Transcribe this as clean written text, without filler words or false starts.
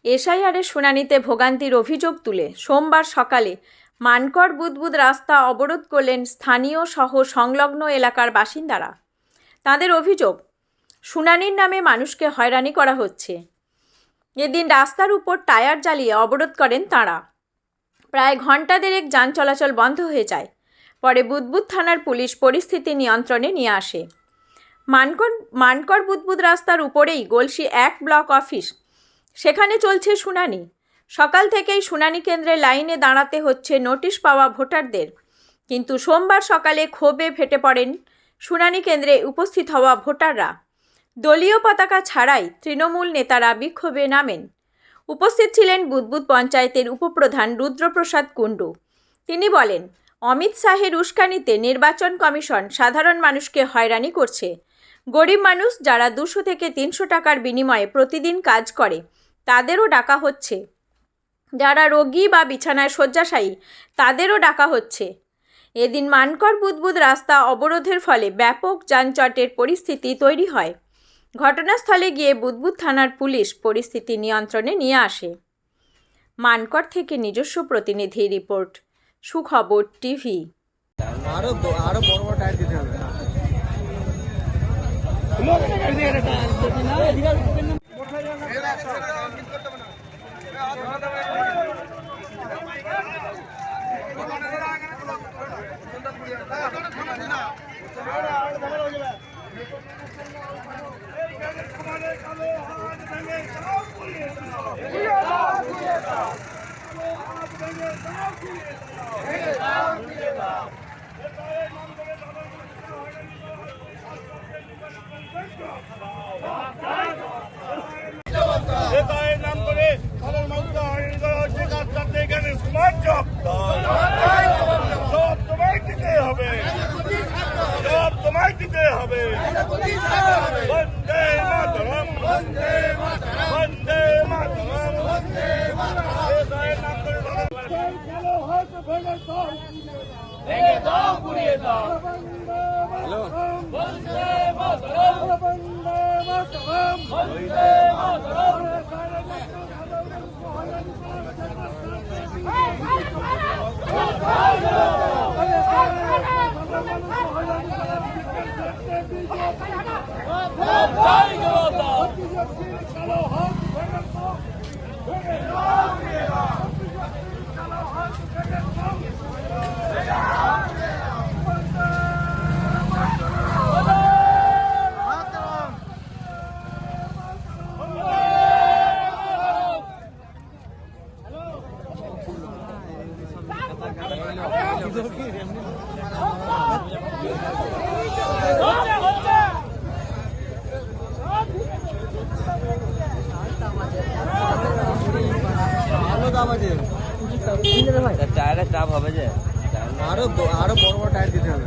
এসআইআরের শুনানিতে ভোগান্তির অভিযোগ তুলে সোমবার সকালে মানকড় বুদবুদ রাস্তা অবরোধ করলেন স্থানীয় সহ সংলগ্ন এলাকার বাসিন্দারা। তাদের অভিযোগ, শুনানির নামে মানুষকে হয়রানি করা হচ্ছে। এদিন রাস্তার উপর টায়ার জ্বালিয়ে অবরোধ করেন তাঁরা। প্রায় ঘণ্টা দেড়েক যান চলাচল বন্ধ হয়ে যায়। পরে বুদবুদ থানার পুলিশ পরিস্থিতি নিয়ন্ত্রণে নিয়ে আসে। মানকড় বুদবুদ রাস্তার উপরেই গলসি 1 ব্লক অফিস, সেখানে চলছে শুনানি। সকাল থেকেই শুনানি কেন্দ্রে লাইনে দাঁড়াতে হচ্ছে নোটিশ পাওয়া ভোটারদের। কিন্তু সোমবার সকালে ক্ষোভে ফেটে পড়েন শুনানি কেন্দ্রে উপস্থিত হওয়া ভোটাররা। দলীয় পতাকা ছাড়াই তৃণমূল নেতারা বিক্ষোভে নামেন। উপস্থিত ছিলেন বুদবুদ পঞ্চায়েতের উপপ্রধান রুদ্রপ্রসাদ কুণ্ডু। তিনি বলেন, অমিত শাহের উস্কানিতে নির্বাচন কমিশন সাধারণ মানুষকে হয়রানি করছে। গরিব মানুষ যারা 200 থেকে 300 টাকার বিনিময়ে প্রতিদিন কাজ করে তাদেরও ডাকা হচ্ছে। যারা রোগী বা বিছানায় শয্যাশায়ী তাদেরও ডাকা হচ্ছে। এদিন মানকড় বুদবুদ রাস্তা অবরোধের ফলে ব্যাপক যানজটের পরিস্থিতি তৈরি হয়। ঘটনাস্থলে গিয়ে বুদবুদ থানার পুলিশ পরিস্থিতি নিয়ন্ত্রণে নিয়ে আসে। মানকড় থেকে নিজস্ব প্রতিনিধি রিপোর্ট, সুখবর টিভি। আরো বড় বড় টায়ার দিতে হবে। নাম করে সব তোমায় দিতে হবে, সব তোমায় দিতে হবে। বন্দে মাতরম, বন্দে মাতরম, বন্দে মাতরম, বন্দে মাতরম। নাম করে চলো হাত ভেঙে দাও, ভেঙে দাও, পুড়িয়ে দাও। হ্যালো, বন্দে মাতরম, বন্দে মাতরম, বন্দে মাতরম। টায়ারের চাপ হবে যে আরো বড় বড় টায়ার দিতে হবে।